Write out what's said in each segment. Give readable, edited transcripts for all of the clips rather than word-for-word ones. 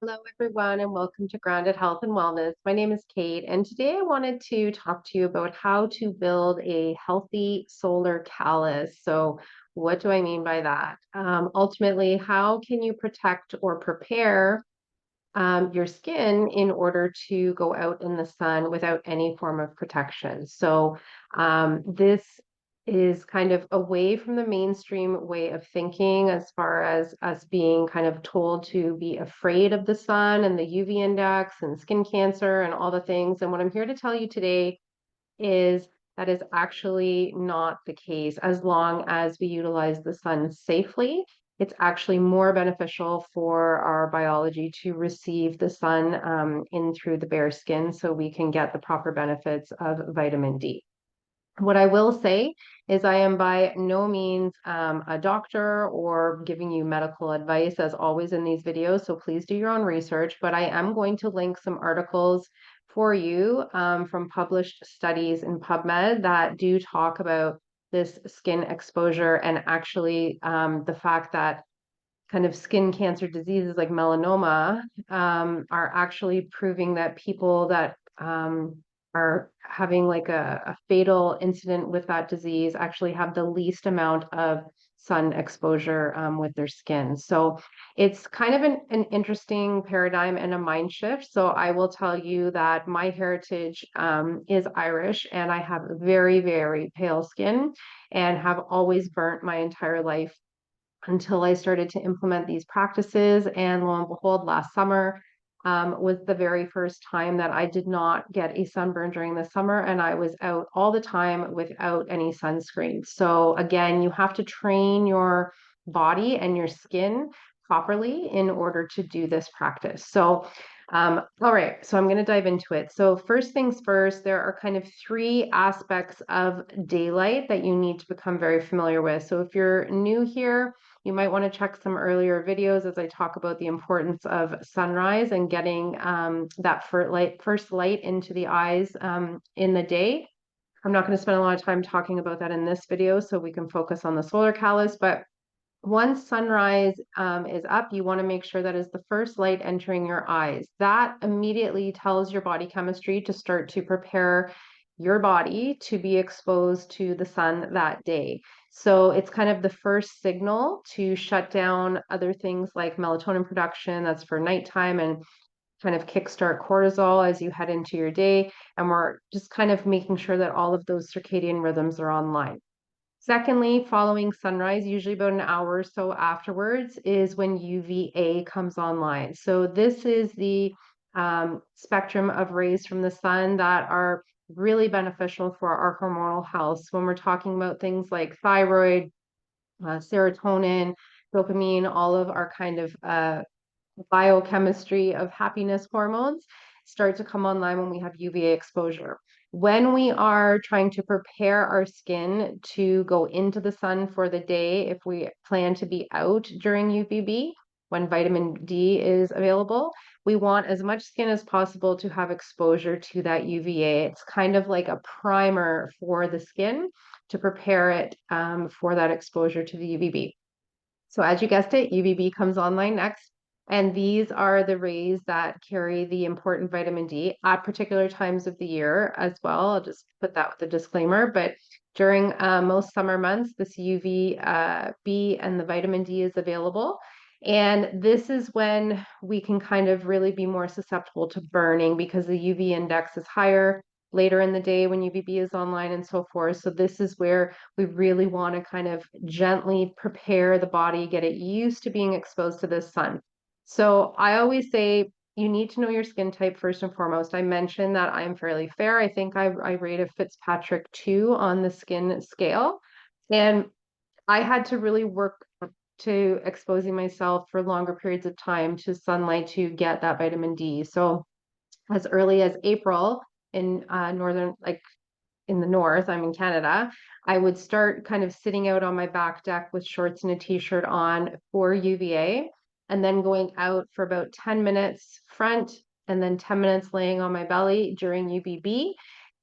Hello, everyone, and welcome to Grounded Health and Wellness. My name is Kate, and today I wanted to talk to you about how to build a healthy solar callus. So, what do I mean by that? Ultimately, how can you protect or prepare your skin in order to go out in the sun without any form of protection? This is kind of away from the mainstream way of thinking as far as us being kind of told to be afraid of the sun and the UV index and skin cancer and all the things. And what I'm here to tell you today is that is actually not the case. As long as we utilize the sun safely, it's actually more beneficial for our biology to receive the sun in through the bare skin so we can get the proper benefits of vitamin D. What I will say is I am by no means a doctor or giving you medical advice as always in these videos, so please do your own research, but I am going to link some articles for you from published studies in PubMed that do talk about this skin exposure and actually the fact that kind of skin cancer diseases like melanoma are actually proving that people that are having like a fatal incident with that disease actually have the least amount of sun exposure with their skin. So it's kind of an interesting paradigm and a mind shift. So I will tell you that my heritage is Irish and I have very, very pale skin and have always burnt my entire life until I started to implement these practices. And lo and behold, last summer was the very first time that I did not get a sunburn during the summer, and I was out all the time without any sunscreen. So, again, you have to train your body and your skin properly in order to do this practice. All right, so I'm going to dive into it. So, first things first, there are kind of three aspects of daylight that you need to become very familiar with. So, if you're new here, you might want to check some earlier videos as I talk about the importance of sunrise and getting that first light into the eyes in the day. I'm not going to spend a lot of time talking about that in this video, so we can focus on the solar callus. But once sunrise is up, you want to make sure that is the first light entering your eyes. That immediately tells your body chemistry to start to prepare your body to be exposed to the sun that day. So it's kind of the first signal to shut down other things like melatonin production, that's for nighttime, and kind of kickstart cortisol as you head into your day. And we're just kind of making sure that all of those circadian rhythms are online. Secondly, following sunrise, usually about an hour or so afterwards, is when UVA comes online. So this is the spectrum of rays from the sun that are really beneficial for our hormonal health. So when we're talking about things like thyroid, serotonin, dopamine, all of our kind of biochemistry of happiness hormones start to come online when we have UVA exposure. When we are trying to prepare our skin to go into the sun for the day, if we plan to be out during UVB, when vitamin D is available, we want as much skin as possible to have exposure to that UVA. It's kind of like a primer for the skin to prepare it for that exposure to the UVB. So as you guessed it, UVB comes online next. And these are the rays that carry the important vitamin D at particular times of the year as well. I'll just put that with a disclaimer. But during most summer months, this UVB and the vitamin D is available. And this is when we can kind of really be more susceptible to burning because the UV index is higher later in the day when UVB is online and so forth. So this is where we really want to kind of gently prepare the body, get it used to being exposed to the sun. So I always say you need to know your skin type first and foremost. I mentioned that I'm fairly fair. I think I rate a Fitzpatrick 2 on the skin scale. And I had to really work to exposing myself for longer periods of time to sunlight to get that vitamin D. So as early as April in northern, like in the north, I'm in Canada, I would start kind of sitting out on my back deck with shorts and a t-shirt on for UVA, and then going out for about 10 minutes front and then 10 minutes laying on my belly during UVB.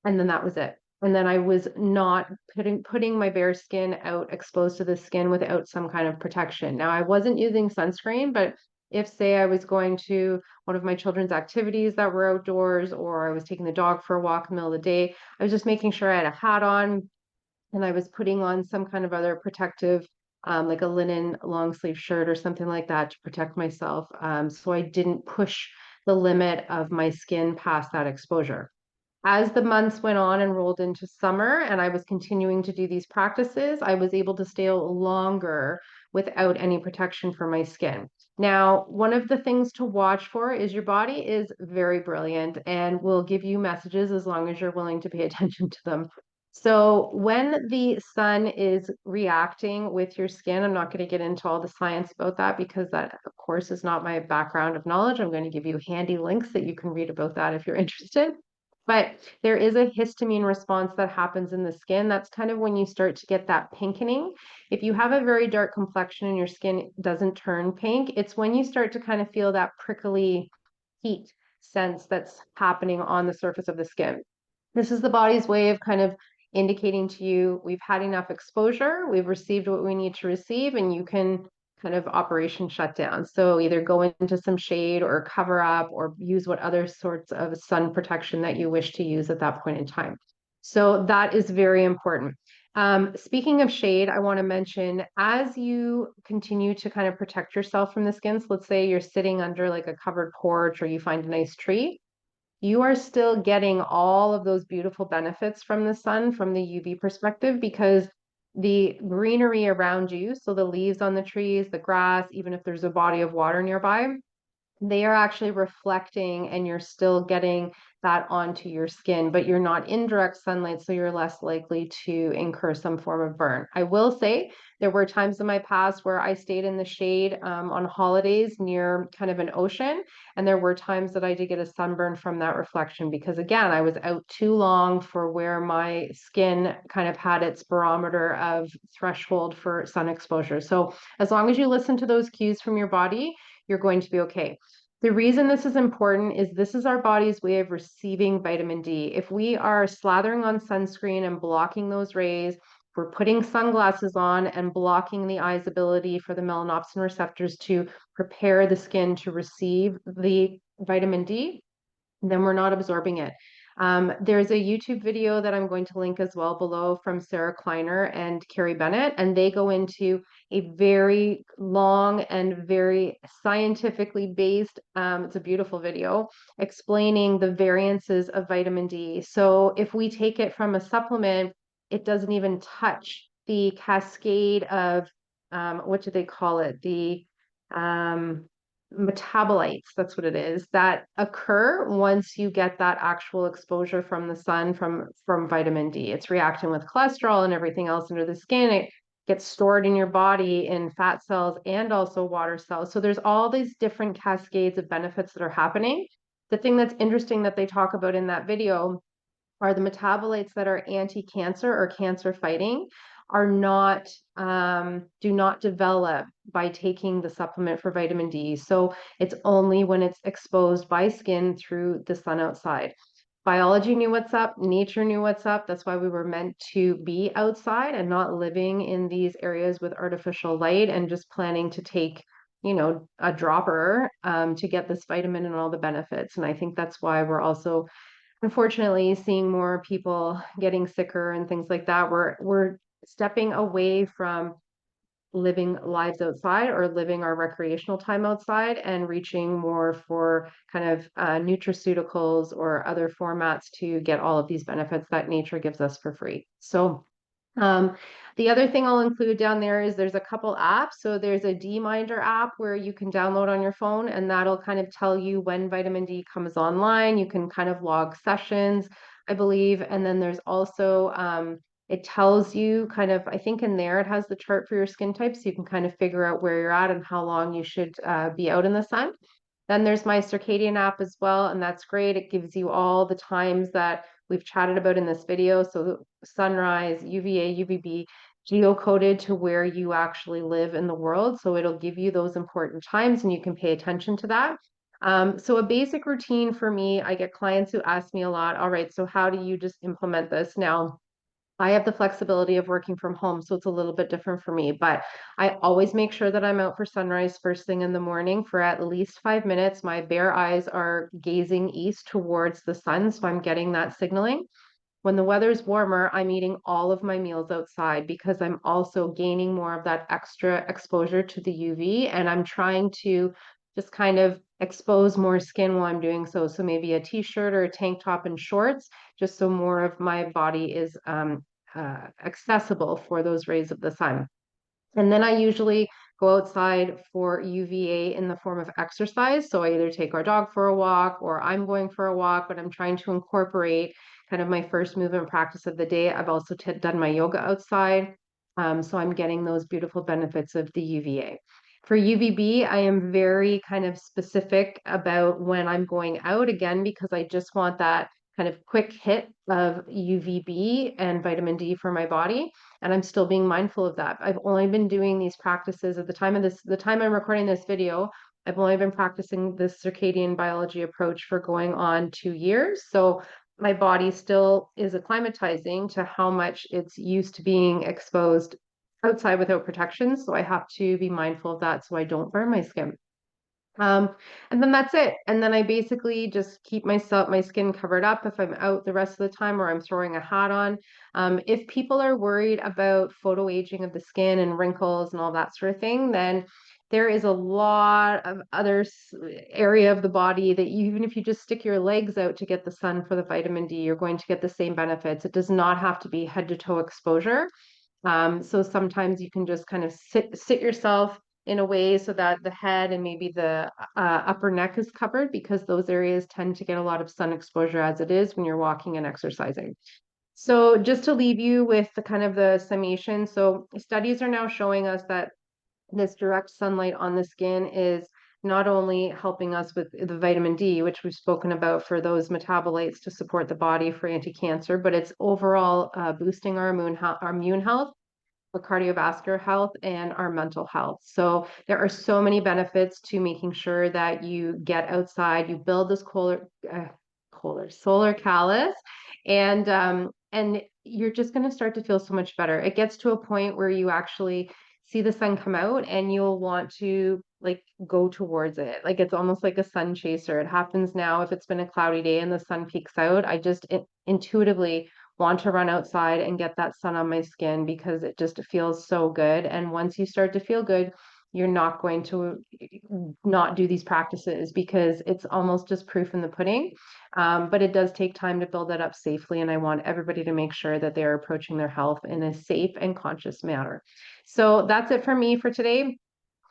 And then that was it. And then I was not putting my bare skin out exposed to the skin without some kind of protection. Now I wasn't using sunscreen, but if say I was going to one of my children's activities that were outdoors, or I was taking the dog for a walk in the middle of the day, I was just making sure I had a hat on and I was putting on some kind of other protective, like a linen long sleeve shirt or something like that to protect myself. So I didn't push the limit of my skin past that exposure. As the months went on and rolled into summer, and I was continuing to do these practices, I was able to stay longer without any protection for my skin. Now, one of the things to watch for is your body is very brilliant and will give you messages as long as you're willing to pay attention to them. So, when the sun is reacting with your skin, I'm not going to get into all the science about that because that, of course, is not my background of knowledge. I'm going to give you handy links that you can read about that if you're interested. But there is a histamine response that happens in the skin. That's kind of when you start to get that pinkening. If you have a very dark complexion and your skin doesn't turn pink, it's when you start to kind of feel that prickly heat sense that's happening on the surface of the skin. This is the body's way of kind of indicating to you we've had enough exposure, we've received what we need to receive, and you can kind of operation shut down. So either go into some shade or cover up or use what other sorts of sun protection that you wish to use at that point in time. So that is very important. Speaking of shade, I want to mention as you continue to kind of protect yourself from the skin, so let's say you're sitting under like a covered porch or you find a nice tree, you are still getting all of those beautiful benefits from the sun from the UV perspective because the greenery around you, so the leaves on the trees, the grass, even if there's a body of water nearby, they are actually reflecting and you're still getting that onto your skin, but you're not in direct sunlight, so you're less likely to incur some form of burn. I will say there were times in my past where I stayed in the shade on holidays near kind of an ocean, and there were times that I did get a sunburn from that reflection because, again, I was out too long for where my skin kind of had its barometer of threshold for sun exposure. So as long as you listen to those cues from your body, you're going to be okay. The reason this is important is this is our body's way of receiving vitamin D. If we are slathering on sunscreen and blocking those rays, we're putting sunglasses on and blocking the eye's ability for the melanopsin receptors to prepare the skin to receive the vitamin D, then we're not absorbing it. There's a YouTube video that I'm going to link as well below from Sarah Kleiner and Carrie Bennett, and they go into a very long and very scientifically based, it's a beautiful video, explaining the variances of vitamin D. So if we take it from a supplement, it doesn't even touch the cascade of, what do they call it? The metabolites, that's what it is, that occur once you get that actual exposure from the sun from vitamin D. It's reacting with cholesterol and everything else under the skin. It gets stored in your body in fat cells and also water cells. So there's all these different cascades of benefits that are happening. The thing that's interesting that they talk about in that video are the metabolites that are anti-cancer or cancer fighting are not do not develop by taking the supplement for vitamin D. So it's only when it's exposed by skin through the sun outside. Biology knew what's up, nature knew what's up. That's why we were meant to be outside and not living in these areas with artificial light and just planning to take, a dropper to get this vitamin and all the benefits. And I think that's why we're also unfortunately seeing more people getting sicker and things like that. We're stepping away from living lives outside or living our recreational time outside and reaching more for kind of nutraceuticals or other formats to get all of these benefits that nature gives us for free. So the other thing I'll include down there is there's a couple apps. So there's a D-Minder app where you can download on your phone, and that'll kind of tell you when vitamin D comes online. You can kind of log sessions, I believe. And then there's also, it tells you kind of, I think in there it has the chart for your skin type, so you can kind of figure out where you're at and how long you should be out in the sun. Then there's my circadian app as well, and that's great. It gives you all the times that we've chatted about in this video. So sunrise, UVA, UVB, geocoded to where you actually live in the world. So it'll give you those important times and you can pay attention to that. So a basic routine for me, I get clients who ask me a lot, all right, so how do you just implement this? Now, I have the flexibility of working from home, so it's a little bit different for me, but I always make sure that I'm out for sunrise first thing in the morning for at least 5 minutes. My bare eyes are gazing east towards the sun, so I'm getting that signaling. When the weather's warmer, I'm eating all of my meals outside because I'm also gaining more of that extra exposure to the UV, and I'm trying to just kind of expose more skin while I'm doing so. So maybe a t-shirt or a tank top and shorts, just so more of my body is accessible for those rays of the sun. And then I usually go outside for UVA in the form of exercise. So I either take our dog for a walk or I'm going for a walk, but I'm trying to incorporate kind of my first movement practice of the day. I've also done my yoga outside. So I'm getting those beautiful benefits of the UVA. For UVB, I am very kind of specific about when I'm going out again, because I just want that kind of quick hit of UVB and vitamin D for my body, and I'm still being mindful of that. I've only been doing these practices at the time I'm recording this video, I've only been practicing this circadian biology approach for going on 2 years. So my body still is acclimatizing to how much it's used to being exposed outside without protection. So I have to be mindful of that so I don't burn my skin. Um, and then that's it. And then I basically just keep my skin covered up if I'm out the rest of the time or I'm throwing a hat on. If people are worried about photo aging of the skin and wrinkles and all that sort of thing, then there is a lot of other area of the body that even if you just stick your legs out to get the sun for the vitamin D, you're going to get the same benefits. It does not have to be head to toe exposure. So sometimes you can just kind of sit yourself in a way so that the head and maybe the upper neck is covered, because those areas tend to get a lot of sun exposure as it is when you're walking and exercising. So just to leave you with the kind of the summation, so studies are now showing us that this direct sunlight on the skin is not only helping us with the vitamin D, which we've spoken about for those metabolites to support the body for anti-cancer, but it's overall boosting our immune health, our cardiovascular health, and our mental health. So there are so many benefits to making sure that you get outside, you build this solar callus, and you're just going to start to feel so much better. It gets to a point where you actually see the sun come out and you'll want to like go towards it. Like it's almost like a sun chaser. It happens now if it's been a cloudy day and the sun peeks out. I just intuitively want to run outside and get that sun on my skin because it just feels so good. And once you start to feel good, you're not going to not do these practices because it's almost just proof in the pudding. But it does take time to build that up safely. And I want everybody to make sure that they're approaching their health in a safe and conscious manner. So that's it for me for today.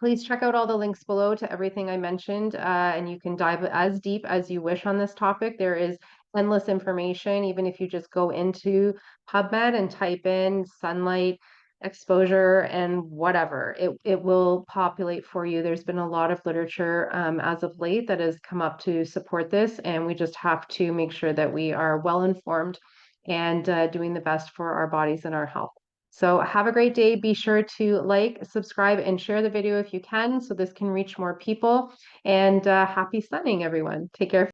Please check out all the links below to everything I mentioned, and you can dive as deep as you wish on this topic. There is endless information, even if you just go into PubMed and type in sunlight exposure and whatever, it will populate for you. There's been a lot of literature as of late that has come up to support this, and we just have to make sure that we are well informed and doing the best for our bodies and our health. So have a great day. Be sure to like, subscribe, and share the video if you can, so this can reach more people. And happy sunning, everyone. Take care.